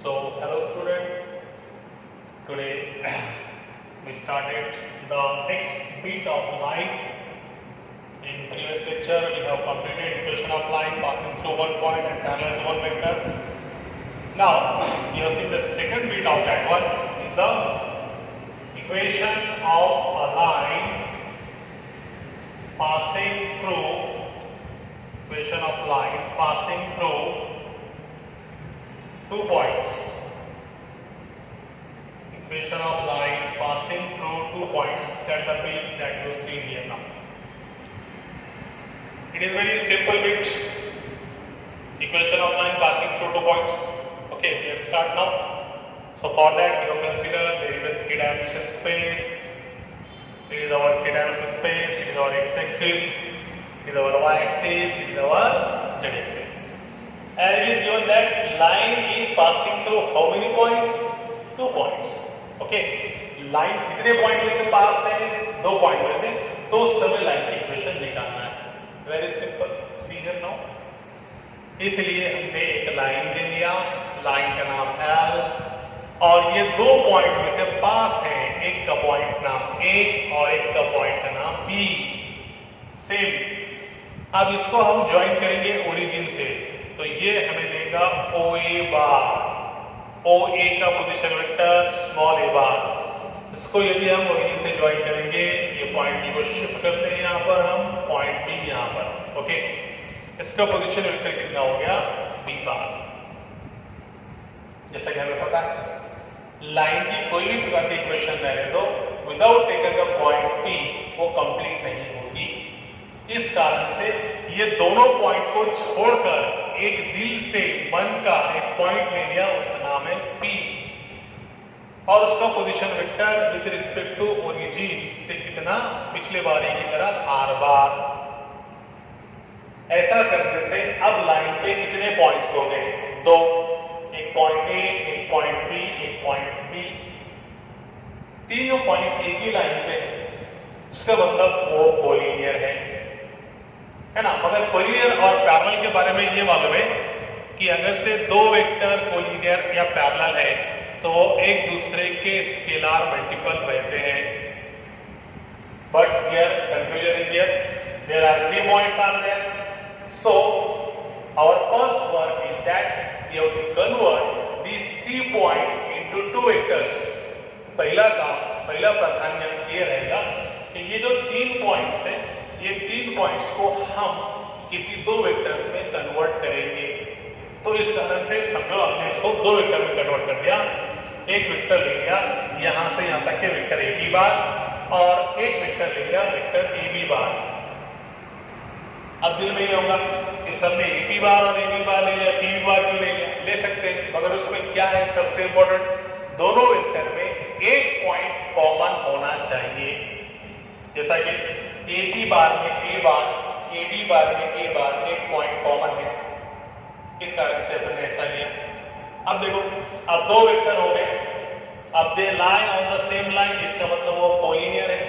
So, hello student. Today we started the next bit of line. In previous lecture, we have completed equation of line passing through one point and parallel to one vector. Now, we have seen the second bit of that one is the equation of a line passing through two points. Equation of line passing through 2 points. That's the bit that you see here now. It is very simple bit. Equation of line passing through 2 points. Okay, let's start now. So for that, you consider there is a three-dimensional space. It is our three-dimensional space. It is our x-axis. It is our y-axis. It is our z-axis. And it is given that line is passing through how many points? 2 points. Okay, line कितने point में से पास है? 2 point में से. तो उस समय line की इक्वेशन निकालना है. Very simple. See here now. इसलिए हमने एक लाइन ले लिया. लाइन का नाम L और ये 2 पॉइंट में से पास है. एक का पॉइंट नाम A और एक का पॉइंट का नाम B. सेम. अब इसको हम ज्वाइन करेंगे ओरिजिन से. तो ये हमें देगा OA बार. OA का पोजीशन वेक्टर स्मॉल a बार. इसको यदि हम ओरिजिन से ज्वाइन करेंगे, ये पॉइंट B को शिफ्ट करते हैं यहाँ पर हम, पॉइंट B यहाँ पर. ओके, इसका पोजीशन वेक्टर कितना हो गया? B बार. जैसा कि हमें पता है लाइन की कोई भी प्रकार की इक्वेशन रहने दो, without taking the point P वो कंप्लीट नहीं होती. इस कारण से ये दोनों पॉइंट को छोड़कर एक दिल से मन का एक पॉइंट ले लिया, उसका नाम है P और उसका position vector with respect to origin से कितना? पिछले बारी की तरह R बार. ऐसा करने से अब लाइन पे कितने पॉइंट्स हो गए? 2. एक पॉइंट A, एक पॉइंट B, एक पॉइंट B. तीनों पॉइंट एक ही लाइन पे. इसका मतलब वो कोलिनियर है ना. मगर कोलिनियर और पैरेलल के बारे में ये मालूम है कि अगर से 2 वेक्टर कोलिनियर या पैरेलल है तो वो एक दूसरे के स्केलर मल्टीपल रहते हैं. But here confusion is here. There are 3 points are there. So our first work is that we have to convert these 3 point into 2 vectors. पहला प्राधान्य ये रहेगा कि ये जो 3 पॉइंट्स हैं, ये 3 पॉइंट्स को हम किसी 2 वेक्टर्स में कन्वर्ट करेंगे. तो इस कारण से समझो हमने इसको 2 वेक्टर में कन्वर्ट कर दिया. एक वेक्टर ले लिया यहां से यहां तक के वेक्टर AB बार और एक वेक्टर ले लिया वेक्टर AB बार. अब दिल में ये होगा कि सर ने AP बार और AB बार ले लिया, PB बार क्यों ले लिया? ले सकते हैं, मगर उसमें क्या है सबसे इंपॉर्टेंट? दोनों वेक्टर में एक पॉइंट कॉमन होना चाहिए. जैसा कि AB बार में A बार, AB बार में A बार एक पॉइंट कॉमन है. इस कारण से हमने ऐसा लिया. अब देखो, अब 2 वेक्टर हो गए. अब they lie on the same line. इसका मतलब वो कोलिनियर है.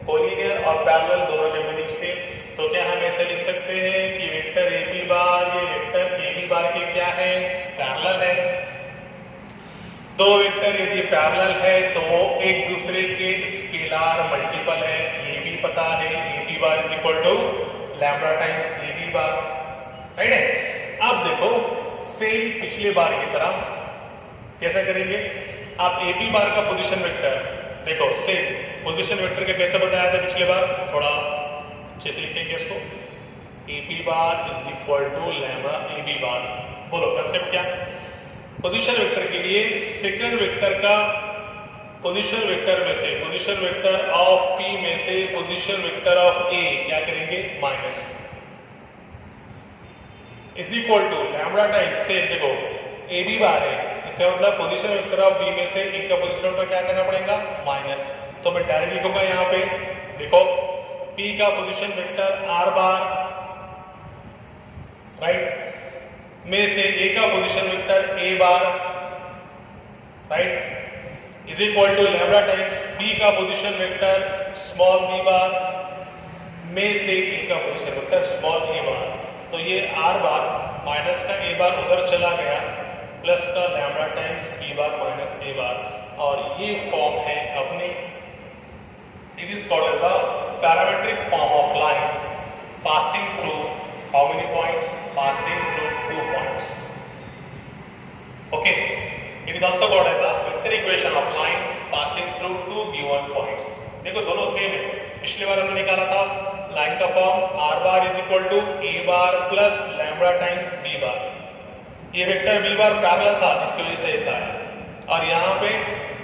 कोलिनियर और पैरेलल दोनों के मीनिंग सेम. तो क्या हम ऐसे लिख सकते हैं कि वेक्टर AB बार ये वेक्टर AB बार के क्या है? पैरेलल है. 2 वेक्टर यदि पैरेलल है तो वो एक दूसरे के स्केलर मल्टीपल है. ये भी पता है AB bar is equal to lambda times AB bar. Right है. अब देखो सेम पिछले बार की तरह कैसे करेंगे? आप AB बार का पोजीशन वेक्टर देखो, सेम पोजीशन वेक्टर के कैसे बताया था पिछले बार? थोड़ा अच्छे से लिखेंगे इसको. AB bar is equal to lambda AB bar. बोलो कंसेप्ट क्या? पोजीशन वेक्टर के लिए सेकंड वेक्टर का पोजीशन वेक्टर में से पोजीशन वेक्टर ऑफ P में से पोजीशन वेक्टर ऑफ A क्या करेंगे? Minus is equal to lambda times से. देखो AB बार है, इसका मतलब पोजीशन वेक्टर ऑफ B में से एक का पोजीशन वेक्टर क्या करना पड़ेगा? माइनस. तो मैं डायरेक्ट लिखूंगा यहाँ पे. देखो P का position vector R bar right में से A का position vector A bar right is equal to lambda times B का position vector small b bar में से A का position vector small a bar. तो ये R बार माइनस का A बार उधर चला गया, प्लस का lambda times B bar minus A bar, और ये फॉर्म है अपने, it is called as the parametric form of line passing through how many points? Passing through 2 points. Okay, it is also called as the vector equation of line passing through 2 given points. देखो दोनों same है, पिछली बार हमने निकाला था line का form r bar is equal to a bar plus lambda times b bar, ये vector b बार parallel था इसकी वजह से ऐसा है, और यहाँ पे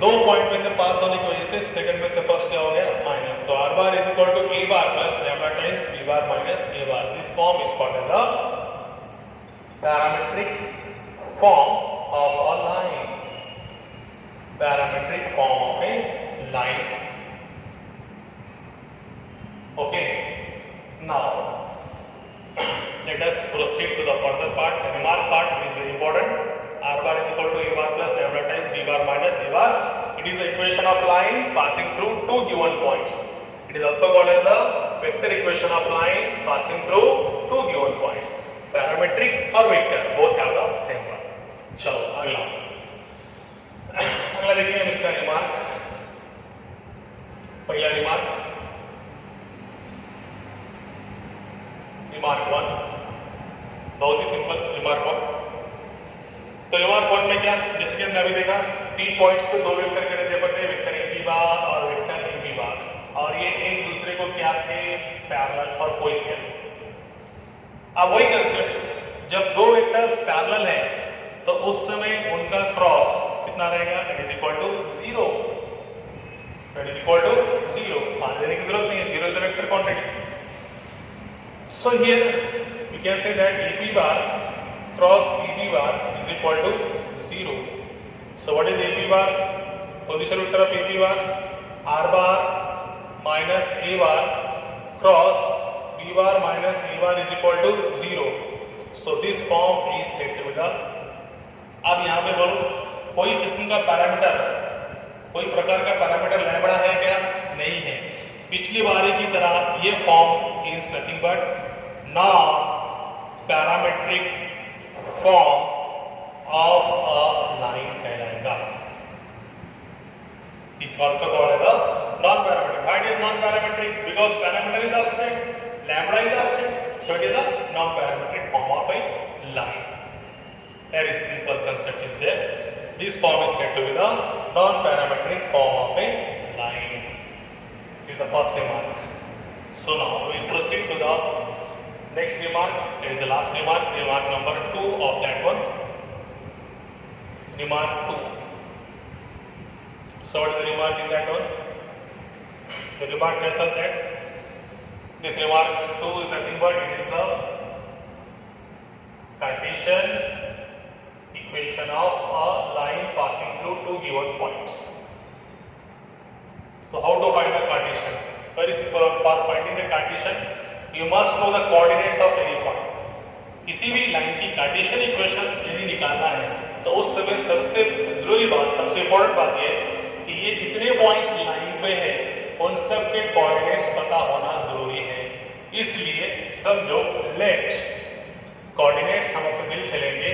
दो पॉइंट में से पास होने की वजह से सेकंड में से फर्स्ट क्या हो गया माइनस, तो r bar is equal to a bar plus lambda times b bar minus a bar. This form is called as the parametric form of a line, parametric form of a line. Okay, now let us proceed to the further part. The remark part is very important. R bar is equal to a bar plus lambda times b bar minus a bar. It is the equation of line passing through 2 given points. It is also called as the vector equation of line passing through 2 given points. Parametric or vector both have the same one. चलो अगला देखिए हम इसका remark. पहला remark, remark 1, बहुत ही simple remark 1. तो remark 1 में क्या, जैसे कि हमने अभी देखा 3 पॉइंट्स को 2 वेक्टर के रहते हैं, वेक्टर ए बी बार और वेक्टर ए बी बार, और ये एक दूसरे को क्या थे पैरेलल और कोई क्या. अब वही कंसेप्ट, जब दो वेक्टर्स पैरेलल हैं तो उस समय उनका क्रॉस कितना रहेगा, it is equal to 0, it is equal to 0. मान लेने की जरूरत नहीं है, 0 is a vector quantity. So here we can say that AP bar cross EB bar is equal to 0. So what is AP bar? Position vector of AP bar R bar minus A bar cross B bar minus A bar is equal to 0. So this form is said to be the. अब यहाँ पे बोलो कोई किस्म का parameter, कोई प्रकार का पैरामीटर लैम्बडा है क्या? नहीं है. पिछली बारी की तरह ये form is nothing but non-parametric form of a line कहलाएगा. Is also called as a non-parametric. Why it is non-parametric? Because parameter is absent, lambda is absent, so it is a non-parametric form of a line. Very simple concept is there. This form is said to be the non-parametric form of a line. This is the first remark. So now we proceed to the next remark. It is the last remark, remark number 2 of that one. Remark 2. So what is the remark in that one? The remark tells us that this remark 2 is nothing but it is the Cartesian equation of a line passing through 2 given points. So how to find the Cartesian? Very simple. For finding the Cartesian, you must know the coordinates of any point. किसी भी line की Cartesian equation यदि निकालना है तो उस समय सबसे जरूरी बात, सबसे इंपॉर्टेंट बात ये कि ये जितने पॉइंट्स लाइन पे हैं उन सब के कोऑर्डिनेट्स पता होना जरूरी है. इसलिए समझो, लेट कोऑर्डिनेट्स हम अपने दिल से लेंगे.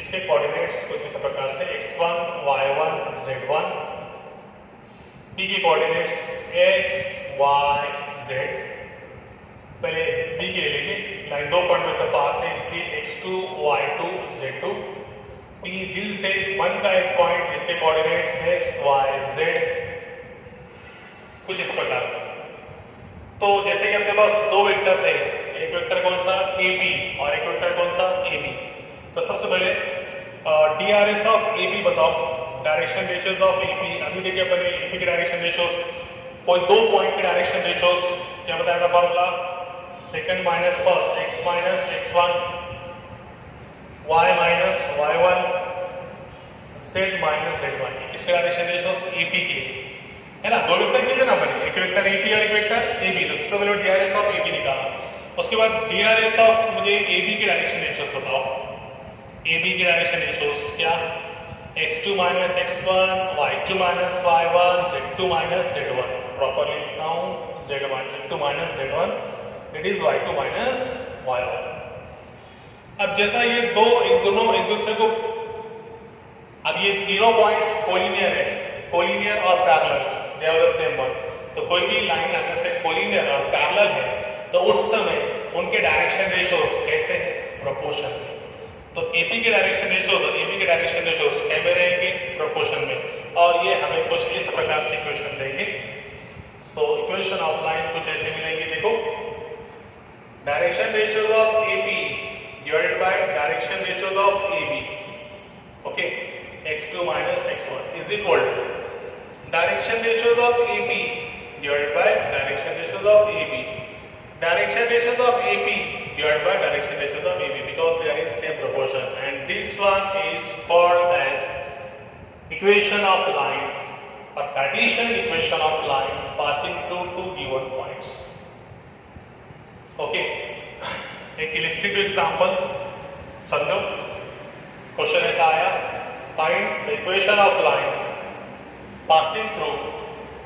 इसके कोऑर्डिनेट्स कुछ इस प्रकार से x1, y1, z1. p के कोऑर्डिनेट्स x, y, z. पहले b के लेंगे, लाइन 2 पॉइंट में से पास है इसकी x2, y2, z2. p दिल से 1 का एक पॉइंट, इसके कोऑर्डिनेट्स x, y, z, कुछ इस प्रकार से. तो जैसे कि अपने पास 2 वेक्टर थे, एक वेक्टर कौन सा AP और एक वेक्टर कौन सा AB. तो सबसे पहले DRS ऑफ AB बताओ, डायरेक्शन रेशियोज ऑफ AP. अभी देखिए अपने AP के डायरेक्शन रेशियोज, कोई 2 पॉइंट के डायरेक्शन रेशियोज क्या बताया formula, second minus first, x minus x1, y minus y1, z minus z1. किसके डायरेक्शन रेशियोज? AP के, है ना. 2 वेक्टर कितने ना बने, एक वेक्टर AP और एक वेक्टर AB. तो सबसे पहले DRS ऑफ AP निकाला. उसके बाद DRS ऑफ मुझे AB के डायरेक्शन रेशियोज बताओ. AB के डायरेक्शन रेशियोज क्या, x2 minus x1, y2 minus y1, z2 minus z1. Properly लिखता हूँ, z2 minus z1, it is y2 minus y1. अब जैसा ये दोनों एक दूसरे को अब ये तीनों पॉइंट्स कोलिनियर है, कोलिनियर और parallel, they are the same one. तो कोई भी लाइन अगर से कोलिनियर और पैरेलल है तो उस समय उनके डायरेक्शन रेशियोज कैसे हैं? प्रोपोर्शन में। तो एपी के डायरेक्शन रेशियोज और एबी के डायरेक्शन रेशियोज कैसे रहेंगे? प्रोपोर्शन में। और ये हमें कुछ इस प्रकार से इक्वेशन देंगे। सो इक्वेशन ऑफ लाइन कुछ ऐसे मिलेंगे, देखो, direction ratios of AP divided by direction ratios of AB, okay, x2 minus x1 is equal to direction ratios of AB divided by direction ratios of AB, direction ratios of AP divided by direction ratios of AB, because they are in same proportion, and this one is called as equation of line or Cartesian equation of line passing through two given points. Okay, एक illustrative example समझो। Question ऐसा आया, find the equation of line passing through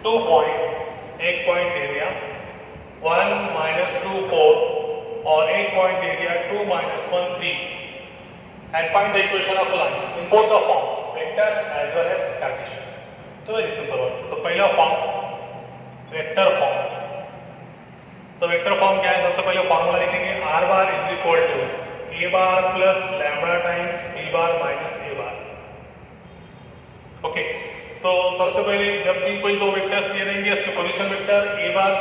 2 point, एक point area 1 minus 2 4 और एक point area 2 minus 1 3, and find the equation of line in both the form vector as well as Cartesian। तो very simple है। तो पहला form vector form, तो vector form क्या है? सबसे पहले फॉर्मूला लिखेंगे, r bar is equal to a bar plus lambda times b bar minus a bar। Okay, तो सबसे पहले जब भी कोई दो वेक्टर्स दिए रहेंगे, इसके position vector a bar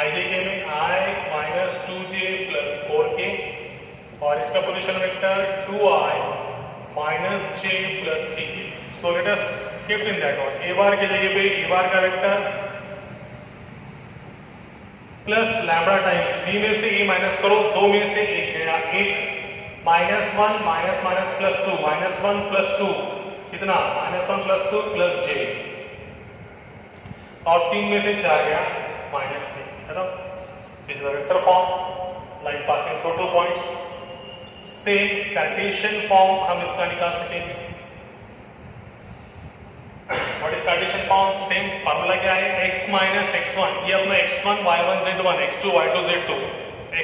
i j k में i minus 2j plus 4k और इसका position vector 2i minus j plus 3k। So let us keep in that one, a बार के जगह पे a बार का vector plus lambda times b में से a minus करो, 2 में से 1 गया, 1 minus 1 minus minus plus 2 minus 1 plus 2 कितना? -1 प्लस 2 प्लस j, और 3 में से 4 गया -3, है ना? This is the vector form line passing through 2 points. Same Cartesian form हम इसका निकाल सकेंगे। What is Cartesian form? Same formula क्या है? x माइनस x1, ये अपना x1 y1 z1 x2 y2 z2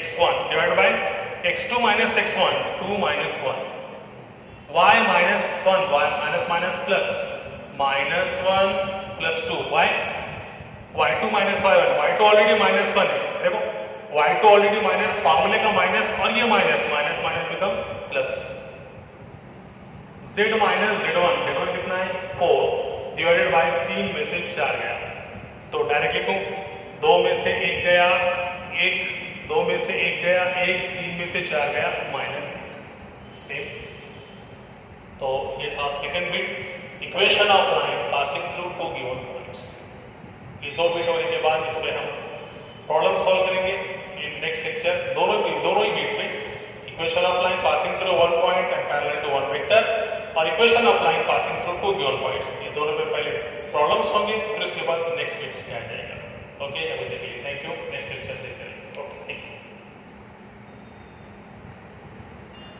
x1 divide by x2 minus x1 2 minus 1 y minus 1 y minus minus plus minus 1 plus 2 y y2 minus y1 y2 already minus 1 है, देखो y2 already minus, फार्मूले का minus और ये minus, minus minus become plus, z minus z1, z1 कितना है? 4 divided by 3 में से 4 गया, तो डायरेक्ट लिखूं, 2 में से 1 गया 1, 2 में से 1 गया 1, 3 में से 4 गया माइनस। सेम, तो ये था second bit, equation of line passing through two given points. ये 2 बिट होने के बाद इसमें हम प्रॉब्लम सॉल्व करेंगे इन नेक्स्ट लेक्चर। दोनों ही बिट में equation of line passing through one point and parallel to one vector और equation of line passing through two given points, ये दोनों में पहले प्रॉब्लम्स होंगे, फिर उसके